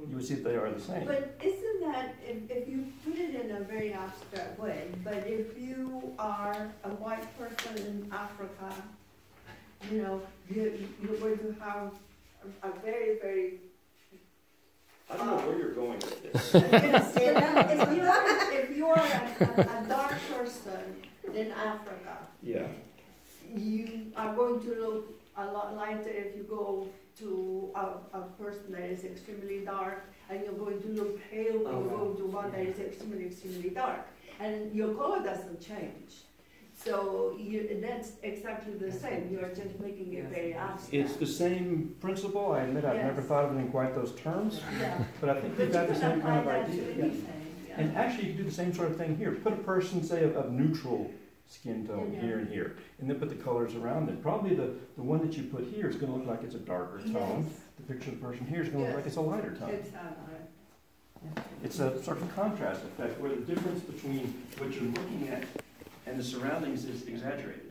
you would see that they are the same. But isn't that, if you put it in a very abstract way, but if you are a white person in Africa, you know, you're going to have a very, very... I don't know where you're going with this. If you're a dark person in Africa, Yeah. you are going to look a lot lighter if you go to a person that is extremely dark, and you're going to look pale when you go to one that is extremely, extremely dark. And your color doesn't change. So that's exactly the same. You're just making it very abstract. It's the same principle. I admit I've never thought of it in quite those terms. Yeah. But I think we've got the same kind of idea. Yeah. And actually, you can do the same sort of thing here. Put a person, say, of neutral skin tone here and here, and then put the colors around it. Probably the one that you put here is going to look like it's a darker tone. Yes. The picture of the person here is going to look like it's a lighter tone. It's a sort of contrast effect where the difference between what you're looking at and the surroundings is exaggerated.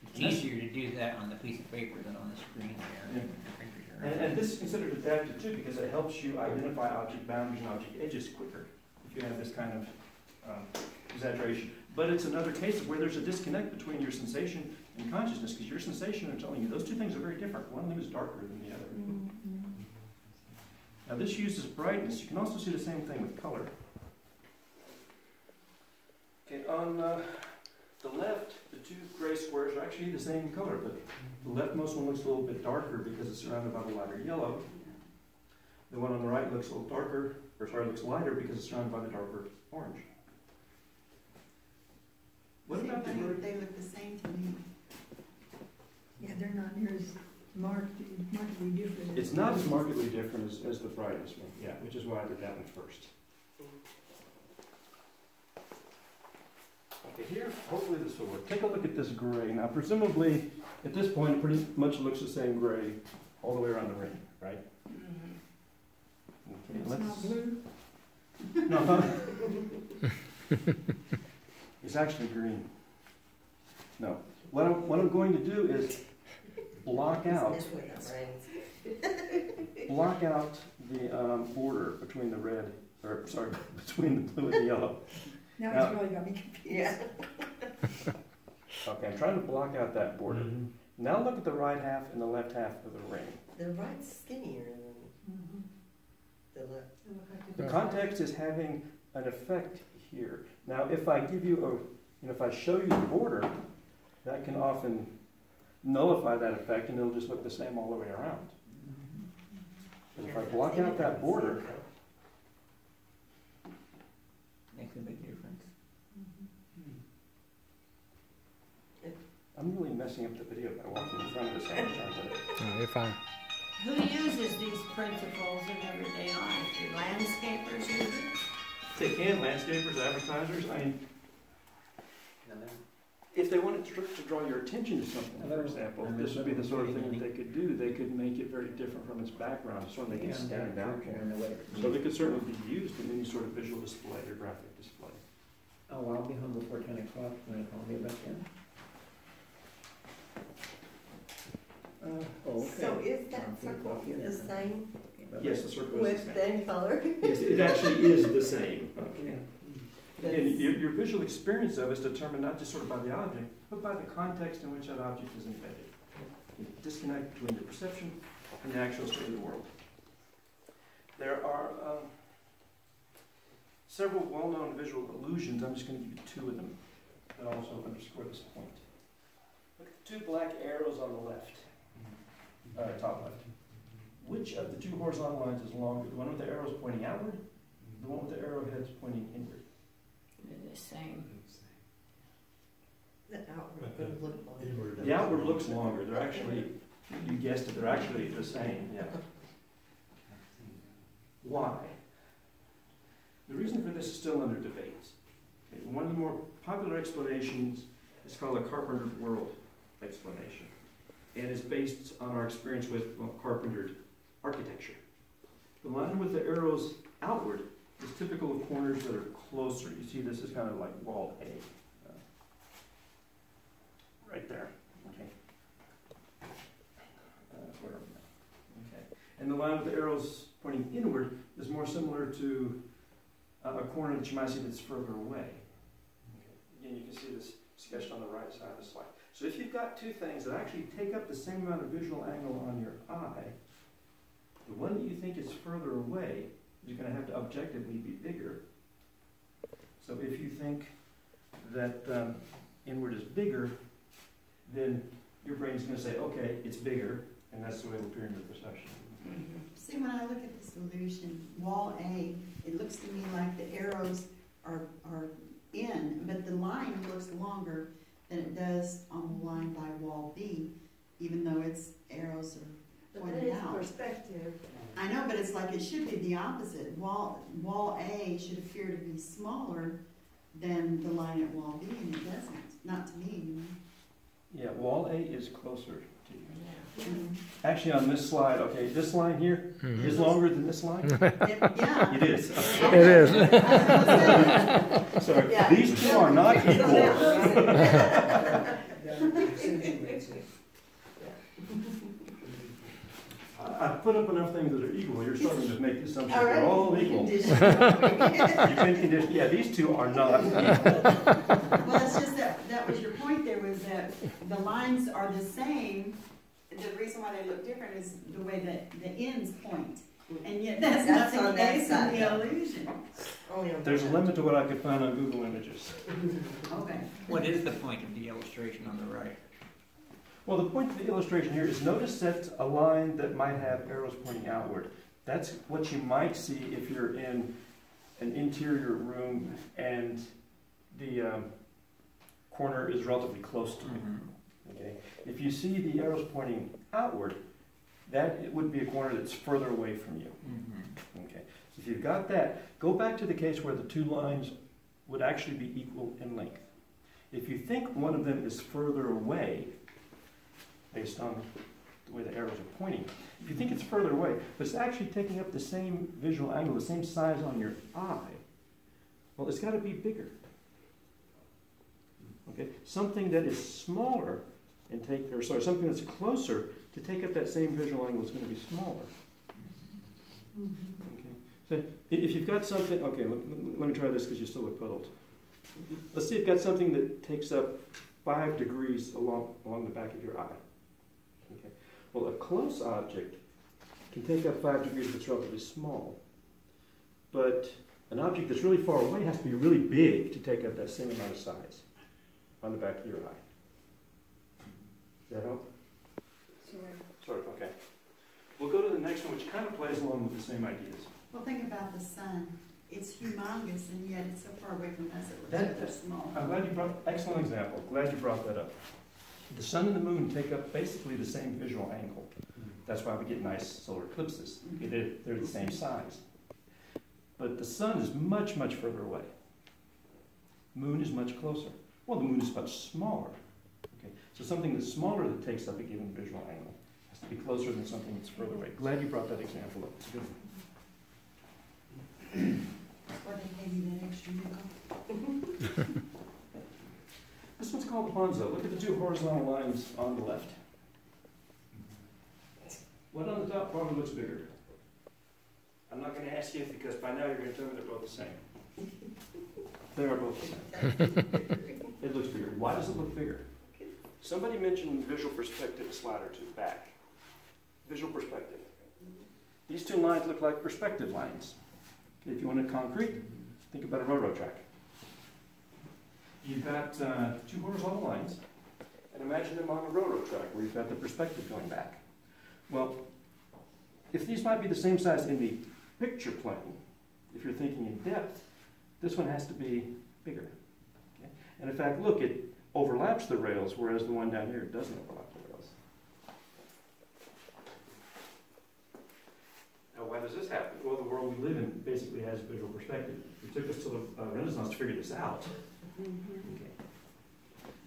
It's easier to do that on the piece of paper than on the screen there. Yeah. And this is considered adaptive too because it helps you identify object boundaries and object edges quicker if you have this kind of exaggeration. But it's another case of where there's a disconnect between your sensation and consciousness because your sensation is telling you those two things are very different. One of them is darker than the other. Now this uses brightness. You can also see the same thing with color. Okay, on the left, the two gray squares are actually the same color, but the leftmost one looks a little bit darker because it's surrounded by the lighter yellow. The one on the right looks a little darker, or sorry, looks lighter because it's surrounded by the darker orange. What about the gray? They look the same to me. Yeah, they're not near as markedly different. It's not as markedly different as the brightest one, yeah, which is why I did that one first. Okay, here, hopefully this will work. Take a look at this gray. Now, presumably, at this point, it pretty much looks the same gray all the way around the ring, right? Okay, It's not blue. No, it's actually green. No. What I'm going to do is block out the border between the red, or sorry, between the blue and the yellow. Now it's really got me confused. Yeah. Okay, I'm trying to block out that border. Now look at the right half and the left half of the ring. The right's skinnier than the left. The context is having an effect here. Now, if I give you if I show you the border, that can often nullify that effect, and it'll just look the same all the way around. But if I block out that border, Makes a big difference. I'm really messing up the video by walking in front of this all the time. Oh, you're fine. Who uses these principles in everyday life? Do landscapers use it? They can, landscapers, advertisers. I mean, if they wanted to draw your attention to something, for example, this would be the sort of thing that they could do. They could make it very different from its background, so they can stand out. So they could certainly be used in any sort of visual display or graphic display. Oh, I'll be home before 10 o'clock. Can I call me back in? Okay. So is that circle the same? Yes, the circle is the With same. the color? Yes, it actually is the same. Okay. Again, your visual experience of it is determined not just sort of by the object, but by the context in which that object is embedded. You disconnect between the perception and the actual state of the world. There are several well-known visual illusions. I'm just going to give you two of them that also underscore this point. Look at the two black arrows on the left, top left. Which of the two horizontal lines is longer? The one with the arrows pointing outward, the one with the arrowheads pointing inward? They're the same. The outward would look longer. The outward looks longer. They're actually, you guessed it, they're actually the same. Yeah. Why? The reason for this is still under debate. Okay, one of the more popular explanations is called a carpentered world explanation, and is based on our experience with carpentered architecture. The line with the arrows outward is typical of corners that are closer. You see this is kind of like wall A. Right there. Okay. Where are we now? Okay. And the line with the arrows pointing inward more similar to a corner that you might see that's further away. Again, you can see this sketched on the right side of the slide. So if you've got two things that actually take up the same amount of visual angle on your eye, the one that you think is further away is going to have to objectively be bigger. So if you think that inward is bigger, then your brain's going to say, okay, it's bigger, and that's the way it will appear in your perception. See, when I look at the solution, wall A, it looks to me like the arrows are in, but the line looks longer than it does on the line by wall B, even though its arrows are But pointed that is out. perspective. I know, but it's like it should be the opposite. Wall A should appear to be smaller than the line at wall B, and it doesn't. Not to me, anyway. Yeah, wall A is closer to you. Mhm. Actually, on this slide, okay, this line here is longer than this line. Yeah. It is. It is. Sorry, Yeah. these two are not equal. I've put up enough things that are equal. You're starting to make the assumption they're all equal. You can condition. Yeah, these two are not equal. Well, it's just that was your point there, was that the lines are the same. The reason why they look different is the way that the ends point. And yet that's not That's on the that case in side, the though. illusion. Only on There's a that. limit to what I could find on Google Images. Okay. What is the point of the illustration on the right? Well, the point of the illustration here is notice that a line that might have arrows pointing outward. That's what you might see if you're in an interior room and the corner is relatively close to it. Okay. If you see the arrows pointing outward, that it would be a corner that's further away from you. Okay. So if you've got that, go back to the case where the two lines would actually be equal in length. If you think one of them is further away, based on the way the arrows are pointing, if you think it's further away, but it's actually taking up the same visual angle, the same size on your eye, well, it's got to be bigger. Okay, something that is smaller and something that's closer to take up that same visual angle is going to be smaller. Okay, so if you've got something, okay, let me try this because you still look puzzled. Let's see if you've got something that takes up 5 degrees along the back of your eye. Okay, well, a close object can take up 5 degrees if it's relatively small, but an object that's really far away has to be really big to take up that same amount of size on the back of your eye. Does that help? Sort of, okay. We'll go to the next one, which kind of plays along with the same ideas. Well, think about the sun. It's humongous, and yet it's so far away from us, it That- looks so small. I'm glad you brought, excellent example. Glad you brought that up. The sun and the moon take up basically the same visual angle. That's why we get nice solar eclipses. Okay, they're the same size. But the sun is much, much further away. Moon is much closer. Well, the moon is much smaller. Okay, so something that's smaller that takes up a given visual angle has to be closer than something that's further away. Glad you brought that example up. It's good. That's why they gave you that extra nickel. This one's called Ponzo. Look at the two horizontal lines on the left. What on the top probably looks bigger? I'm not going to ask you because by now you're going to tell me they're both the same. They are both the same. It looks bigger. Why does it look bigger? Somebody mentioned visual perspective a slide or two back. Visual perspective. These two lines look like perspective lines. If you want it concrete, think about a railroad track. You've got two horizontal lines, and imagine them on a railroad track where you've got the perspective going back. Well, if these might be the same size in the picture plane, if you're thinking in depth, this one has to be bigger. Okay? And in fact, look, it overlaps the rails, whereas the one down here doesn't overlap the rails. Now, why does this happen? Well, the world we live in basically has visual perspective. It took us till the Renaissance to figure this out. Okay.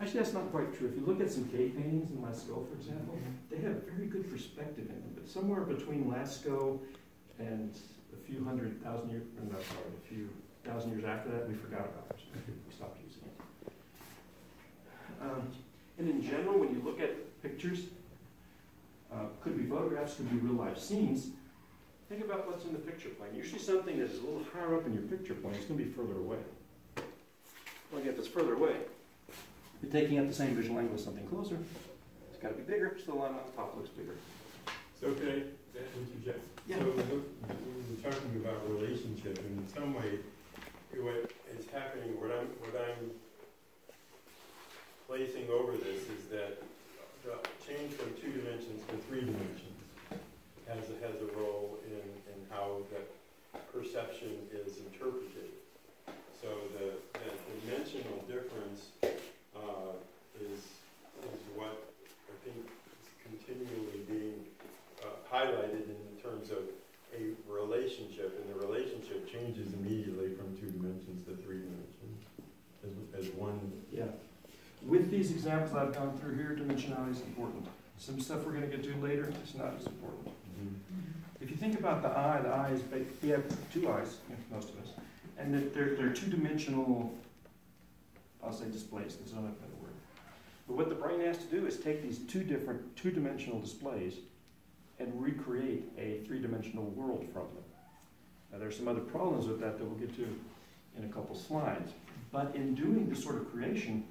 Actually, that's not quite true. If you look at some cave paintings in Lascaux, for example, they have very good perspective in them. But somewhere between Lascaux and a few thousand years after that, we forgot about perspective. We stopped using it. And in general, when you look at pictures, could be photographs, could be real life scenes, Think about what's in the picture plane. Usually something that is a little higher up in your picture plane is going to be further away. Well, again, if it's further away, you're taking up the same visual angle as something closer. It's got to be bigger, so the line on top looks bigger. So can I interject? Yeah. So we were talking about relationship, and in some way, what is happening, what I'm placing over this is that the change from 2 dimensions to 3 dimensions has a role in how that perception is interpreted. So the dimensional difference is what I think is continually being highlighted in terms of a relationship, and the relationship changes immediately from 2 dimensions to 3 dimensions as one. Yeah. With these examples I've gone through here, dimensionality is important. Some stuff we're going to get to later is not as important. If you think about the eye is we have 2 eyes, most of us, and they're 2-dimensional, I'll say displays, because I don't have a better word. But what the brain has to do is take these 2 different 2-dimensional displays and recreate a 3-dimensional world from them. Now there's some other problems with that we'll get to in a couple slides. But in doing this sort of creation,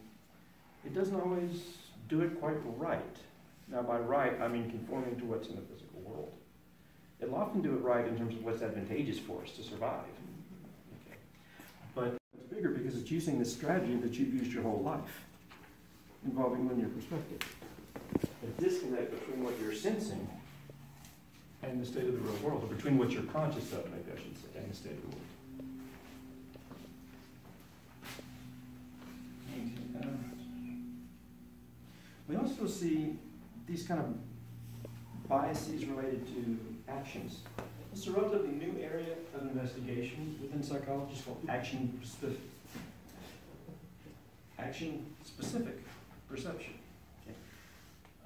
it doesn't always do it quite right. Now by right, I mean conforming to what's in the physical world. It'll often do it right in terms of what's advantageous for us to survive. Okay. But it's bigger because it's using this strategy that you've used your whole life, involving linear perspective. A disconnect between what you're sensing and the state of the real world, or between what you're conscious of, maybe I should say, and the state of the world. We also see these kind of biases related to actions. It's a relatively new area of investigation within psychology. It's called action-specific perception.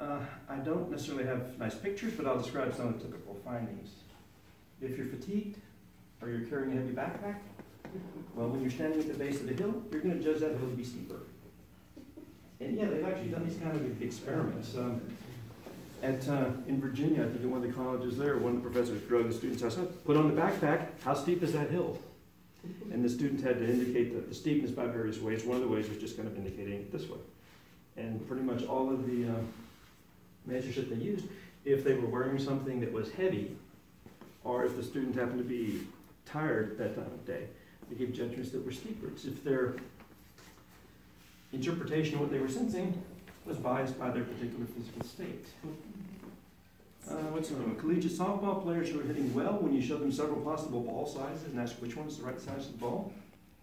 Okay. I don't necessarily have nice pictures, but I'll describe some of the typical findings. If you're fatigued or you're carrying a heavy backpack, well, when you're standing at the base of the hill, you're going to judge that hill to be steeper. And yeah, they've actually done these kind of experiments. In Virginia, I think at one of the colleges there, one of the professors drug the students outside, put on the backpack, how steep is that hill? And the students had to indicate the steepness by various ways. One of the ways was just kind of indicating it this way. And pretty much all of the measures that they used, if they were wearing something that was heavy, or if the student happened to be tired that time of day, they gave judgments that were steeper. It's if their interpretation of what they were sensing was biased by their particular physical state. What's another one? Collegiate softball players who are hitting well, when you show them several possible ball sizes and ask which one is the right size of the ball.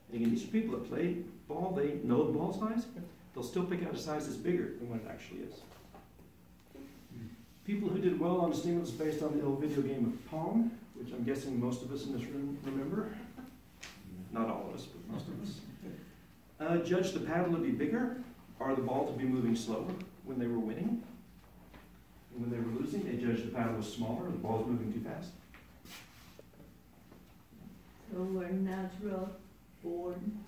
And again, these are people that play ball, they know the ball size, they'll still pick out a size that's bigger than what it actually is. People who did well on a stimulus based on the old video game of Pong, which I'm guessing most of us in this room remember. Not all of us, but most of us. Judged the paddle to be bigger, or the ball to be moving slower when they were winning. And when they were losing, they judged the paddle was smaller, or the ball was moving too fast. So we're natural born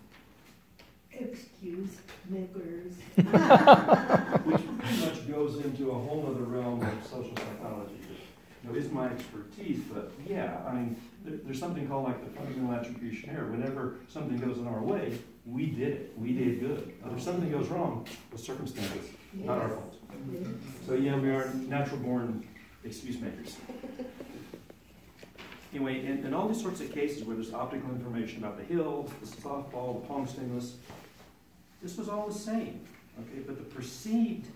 excuse makers. Which pretty much goes into a whole other realm of social psychology. You know, is my expertise, but yeah, I mean, there's something called like the fundamental attribution error. Whenever something goes in our way, we did it. We did good. But if something goes wrong, the circumstances, not our fault. So yeah, we are natural born excuse makers. Anyway, in all these sorts of cases where there's optical information about the hills, the softball, the Pong stimulus, this was all the same. Okay, but the perceived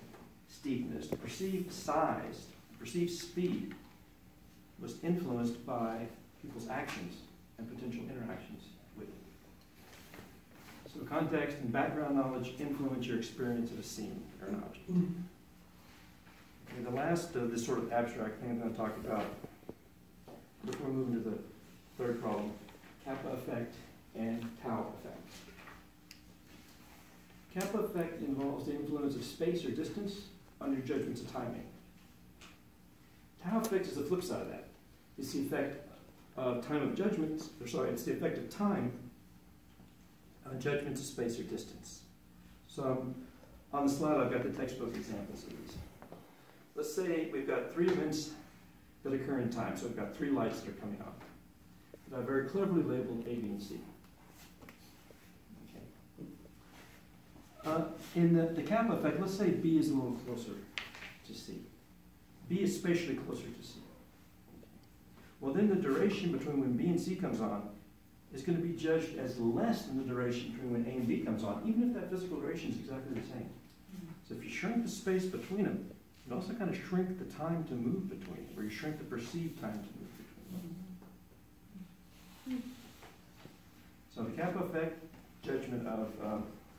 steepness, the perceived size, the perceived speed was influenced by people's actions and potential interactions with it. So context and background knowledge influence your experience of a scene or an object. Okay, the last of this sort of abstract thing I'm going to talk about before moving to the third problem, kappa effect and tau effect. Kappa effect involves the influence of space or distance on your judgments of timing. Tau effect is the flip side of that. It's the effect of time of judgments, or sorry, it's the effect of time on judgments of space or distance. So on the slide I've got the textbook examples of these. Let's say we've got 3 events that occur in time. So we've got 3 lights that are coming on. That are very cleverly labeled A, B, and C. Okay. In the kappa effect, let's say B is a little closer to C. B is spatially closer to C. Well, then the duration between when B and C comes on is going to be judged as less than the duration between when A and B comes on, even if that physical duration is exactly the same. So if you shrink the space between them, you also kind of shrink the time to move between them, or you shrink the perceived time to move between them. So the kappa effect, judgment of,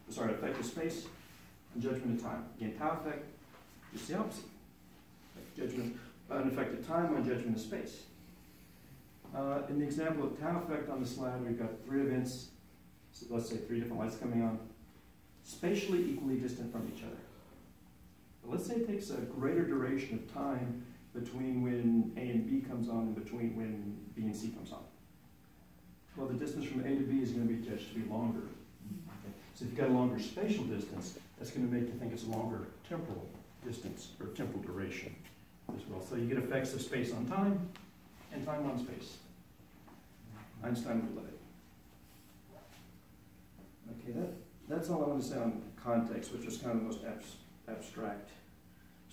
effect of space, and judgment of time. Again, tau effect, just the opposite. Judgment, an effect of time on judgment of space. In the example of tau effect on the slide, we've got 3 events, so let's say 3 different lights coming on, spatially equally distant from each other. But let's say it takes a greater duration of time between when A and B comes on and between when B and C comes on. Well, the distance from A to B is going to be judged to be longer. Okay. So if you've got a longer spatial distance, that's going to make you think it's a longer temporal distance or temporal duration as well. So you get effects of space on time and time on space. Einstein would love it. Okay, that's all I want to say on context, which is kind of the most abstract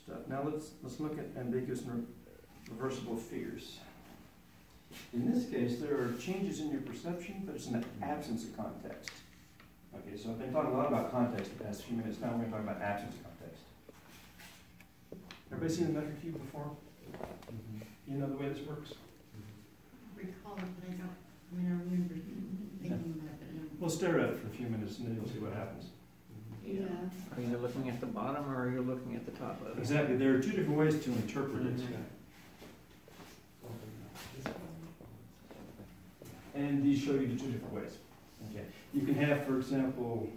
stuff. Now let's look at ambiguous and reversible figures. In this case, there are changes in your perception, but it's an absence of context. Okay, so I've been talking a lot about context the past few minutes. Now we're going to talk about absence of context. Everybody seen the metric cube before? You know the way this works? Recall it, but I remember thinking about it. We'll stare at it for a few minutes and then you'll see what happens. Yeah. Are you looking at the bottom or are you looking at the top of it? Exactly. There are 2 different ways to interpret it. And these show you the 2 different ways. Okay. You can have, for example,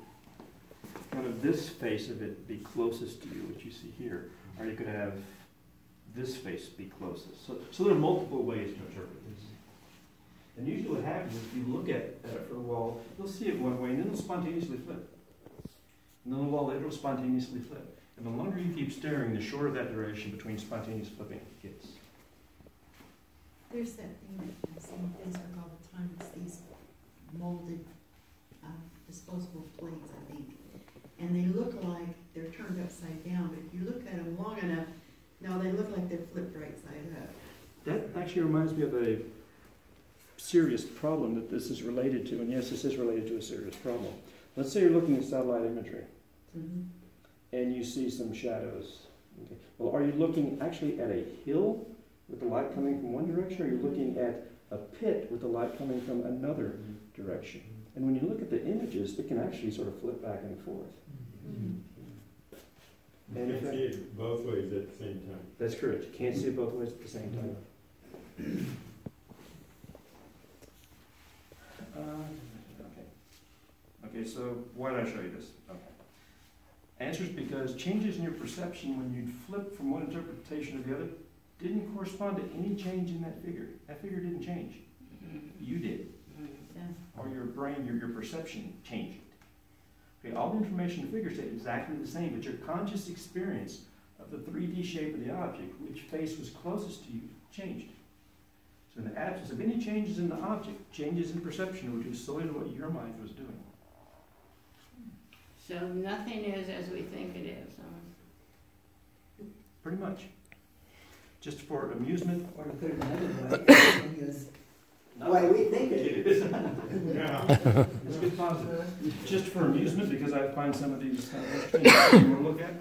kind of this face of it be closest to you, which you see here, or you could have this face be closest. So there are multiple ways to interpret this. And usually what happens is if you look at it from the wall, you'll see it one way and then it'll spontaneously flip. And then the wall later will spontaneously flip. And the longer you keep staring, the shorter that duration between spontaneous flipping gets. There's that thing that I've seen in Facebook all the time, it's these molded disposable plates, I think. And they look like they're turned upside down, but if you look at them long enough, no, they look like they're flipped right side up. That actually reminds me of a serious problem that this is related to, and yes, this is related to a serious problem. Let's say you're looking at satellite imagery, and you see some shadows. Okay. Well, are you looking actually at a hill with the light coming from one direction, or are you looking at a pit with the light coming from another direction? And when you look at the images, it can actually sort of flip back and forth. You can't see it both ways at the same time. That's correct. You can't see it both ways at the same time. Okay, so why did I show you this? Okay. Answer is because changes in your perception when you flip from one interpretation to the other didn't correspond to any change in that figure. That figure didn't change. You did. Yeah. Or your brain, your perception changed it. Okay, all the information in the figure stayed exactly the same, but your conscious experience of the 3D shape of the object, which face was closest to you, changed. So in the absence of any changes in the object, changes in perception were due solely to what your mind was doing. So nothing is as we think it is. Pretty much. Just for amusement. Or to put it another way, everything is the way we think it is. Yeah. It's a good positive. Just for amusement, because I find some of these kind of interesting you want to look at.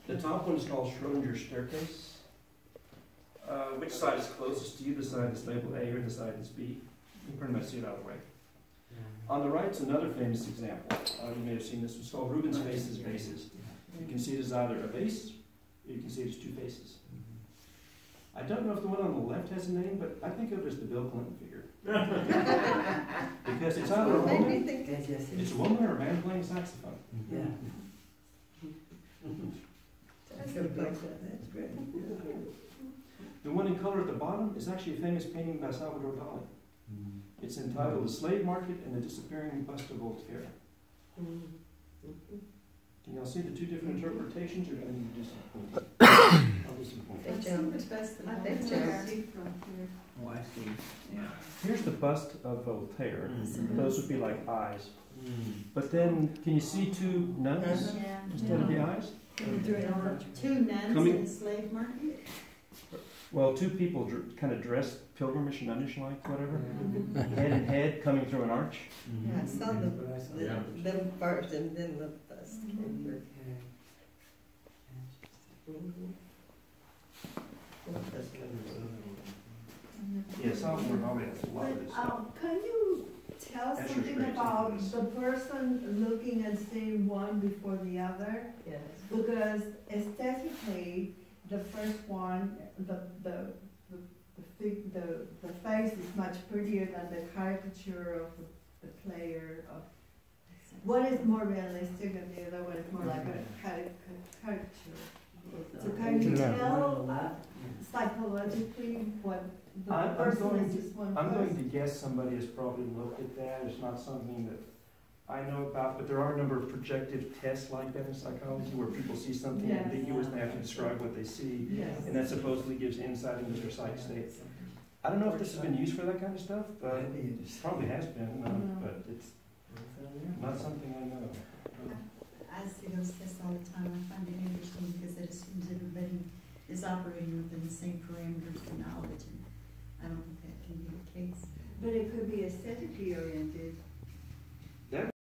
The top one is called Schrodinger's staircase. Which side is closest to you? The side that's labeled A or the side that's B? You can pretty much see it either way. On the right is another famous example. You may have seen this. It's called Rubens' faces bases. You can see it as either a base, or you can see it as 2 faces. I don't know if the one on the left has a name, but I think of it as the Bill Clinton figure. Because it's either a woman, it's a woman or a man playing saxophone. Yeah. That's great. The one in color at the bottom is actually a famous painting by Salvador Dali. It's entitled The Slave Market and the Disappearing Bust of Voltaire. Can Can y'all see the two different interpretations, or do I need to do some pointing? I'll do some pointing. That's the best that I I think can so. see. Oh, I see, yeah. Here's the bust of Voltaire. Mhm. Those would be like eyes. But then, can you see two nuns Yeah. instead of the eyes? Two nuns Coming- in the slave market. Well, two people kind of dressed pilgrish, nunnish like, whatever, head and head coming through an arch. Yeah, I saw Yeah. them first and then the bust came through. Yeah, sophomore probably has a lot of this stuff. But, can you tell That's something your about experience. the person looking and seeing one before the other? Yes. Because aesthetically, the first one, the face is much prettier than the caricature of the player. Of one is more realistic, and the other one is more like a caricature. So can you tell psychologically what the I'm person going is to- this one I'm going first? to guess somebody has probably looked at that. It's not something that I know about, but there are a number of projective tests like that in psychology where people see something Yes. ambiguous and they have to describe what they see, Yes. and that supposedly gives insight into their psych state. I don't know if this has been used for that kind of stuff. Probably has been, but it's not something I know. I see those tests all the time. I find it interesting because it assumes everybody is operating within the same parameters of knowledge, and I don't think that can be the case. But it could be aesthetically oriented.